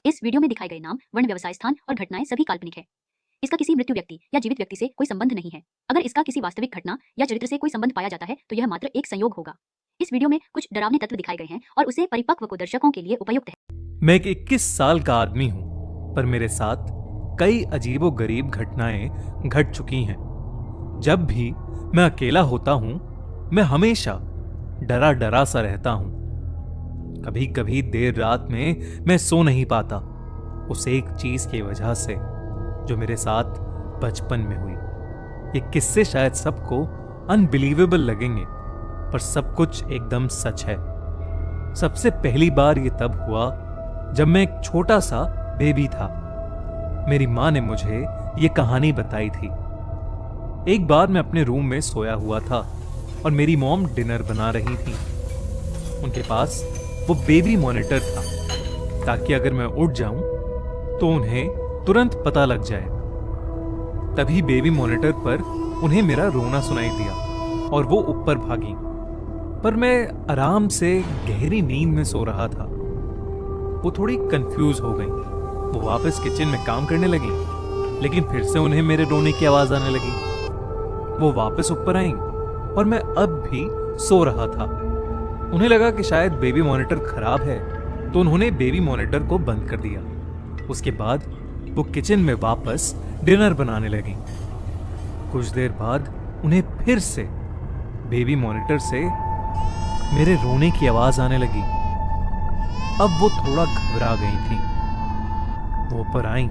इस वीडियो में दिखाए गए नाम, वर्ण, व्यवसाय स्थान और घटनाएं सभी काल्पनिक है। इसका किसी मृत्यु व्यक्ति या जीवित व्यक्ति से कोई संबंध नहीं है। अगर इसका किसी वास्तविक घटना या चरित्र से कोई संबंध पाया जाता है तो यह मात्र एक संयोग होगा। इस वीडियो में कुछ डरावने तत्व दिखाए गए हैं और उसे परिपक्व को दर्शकों के लिए उपयुक्त है। मैं एक 21 साल का आदमी हूं, पर मेरे साथ कई अजीबोगरीब घटनाएं घट चुकी हैं। जब भी मैं अकेला होता हूं, मैं हमेशा डरा डरा सा रहता हूं। कभी कभी देर रात में मैं सो नहीं पाता, उस एक चीज की वजह से जो मेरे साथ बचपन में हुई। ये किस्से शायद सबको अनबिलीवेबल लगेंगे, पर सब कुछ एकदम सच है। सबसे पहली बार ये तब हुआ जब मैं एक छोटा सा बेबी था। मेरी माँ ने मुझे ये कहानी बताई थी। एक बार मैं अपने रूम में सोया हुआ था और मेरी मॉम डिनर बना रही थी। उनके पास वो बेबी मॉनिटर था, ताकि अगर मैं उठ जाऊं तो उन्हें तुरंत पता लग जाए। तभी बेबी मॉनिटर पर उन्हें मेरा रोना सुनाई दिया और वो ऊपर भागी। पर मैं आराम से गहरी नींद में सो रहा था। वो थोड़ी कंफ्यूज हो गई। वो वापस किचन में काम करने लगी, लेकिन फिर से उन्हें मेरे रोने की आवाज आने लगी। वो वापस ऊपर आई और मैं अब भी सो रहा था। उन्हें लगा कि शायद बेबी मॉनिटर खराब है, तो उन्होंने बेबी मॉनिटर को बंद कर दिया। उसके बाद वो किचन में वापस डिनर बनाने लगी। कुछ देर बाद उन्हें फिर से बेबी मॉनिटर से मेरे रोने की आवाज आने लगी। अब वो थोड़ा घबरा गई थी। वो ऊपर आई,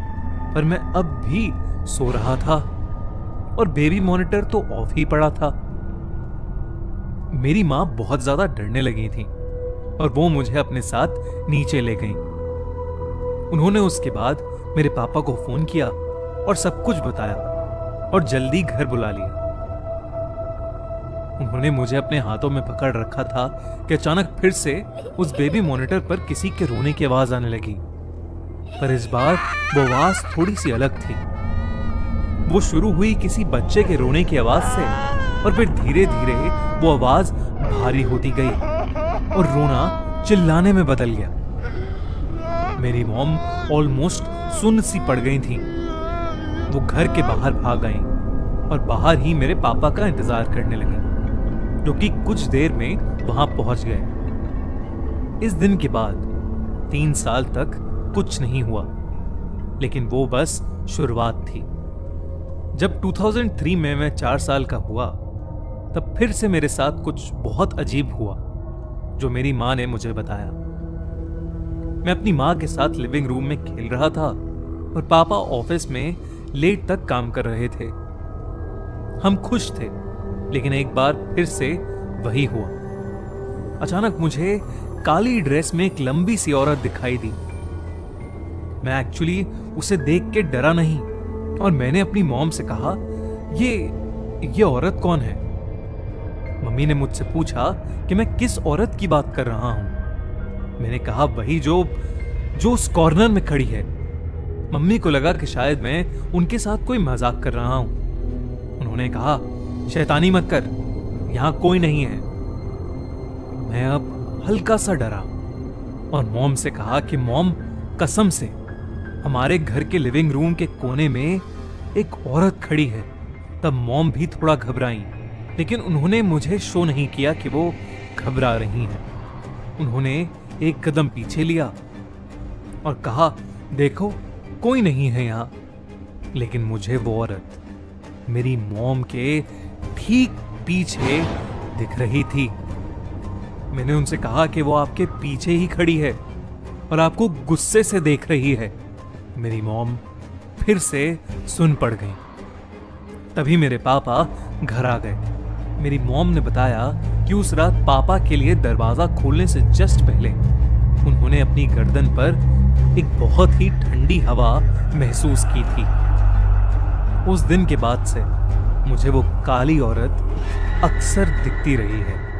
पर मैं अब भी सो रहा था और बेबी मॉनिटर तो ऑफ ही पड़ा था। मेरी मां बहुत ज्यादा डरने लगी थी और वो मुझे अपने साथ नीचे ले गई। उन्होंने उसके बाद मेरे पापा को फोन किया और सब कुछ बताया और जल्दी घर बुला लिया। उन्होंने मुझे अपने हाथों में पकड़ रखा था कि अचानक फिर से उस बेबी मॉनिटर पर किसी के रोने की आवाज आने लगी। पर इस बार वो आवाज थोड़ी सी अलग थी। वो शुरू हुई किसी बच्चे के रोने की आवाज से और फिर धीरे धीरे वो आवाज भारी होती गई और रोना चिल्लाने में बदल गया। मेरी मॉम ऑलमोस्ट सुन्न सी पड़ गई थी। वो घर के बाहर भाग गई और बाहर ही मेरे पापा का इंतजार करने लगी, जो कि कुछ देर में वहां पहुंच गए। इस दिन के बाद 3 साल तक कुछ नहीं हुआ, लेकिन वो बस शुरुआत थी। जब 2003 में मैं 4 साल का हुआ, तब फिर से मेरे साथ कुछ बहुत अजीब हुआ, जो मेरी मां ने मुझे बताया। मैं अपनी मां के साथ लिविंग रूम में खेल रहा था और पापा ऑफिस में लेट तक काम कर रहे थे। हम खुश थे, लेकिन एक बार फिर से वही हुआ। अचानक मुझे काली ड्रेस में एक लंबी सी औरत दिखाई दी। मैं एक्चुअली उसे देख के डरा नहीं और मैंने अपनी मॉम से कहा, ये औरत कौन है? मम्मी ने मुझसे पूछा कि मैं किस औरत की बात कर रहा हूं। मैंने कहा, वही जो उस कॉर्नर में खड़ी है। मम्मी को लगा कि शायद मैं उनके साथ कोई मजाक कर रहा हूं। उन्होंने कहा, शैतानी मत कर, यहां कोई नहीं है। मैं अब हल्का सा डरा और मॉम से कहा कि मॉम, कसम से हमारे घर के लिविंग रूम के कोने में एक औरत खड़ी है। तब मॉम भी थोड़ा घबराई, लेकिन उन्होंने मुझे शो नहीं किया कि वो घबरा रही हैं। उन्होंने एक कदम पीछे लिया और कहा, देखो कोई नहीं है यहां। लेकिन मुझे वो औरत मेरी मॉम के ठीक पीछे दिख रही थी। मैंने उनसे कहा कि वो आपके पीछे ही खड़ी है और आपको गुस्से से देख रही है। मेरी मॉम फिर से सुन पड़ गई। तभी मेरे पापा घर आ गए। मेरी मॉम ने बताया कि उस रात पापा के लिए दरवाजा खोलने से जस्ट पहले उन्होंने अपनी गर्दन पर एक बहुत ही ठंडी हवा महसूस की थी। उस दिन के बाद से मुझे वो काली औरत अक्सर दिखती रही है।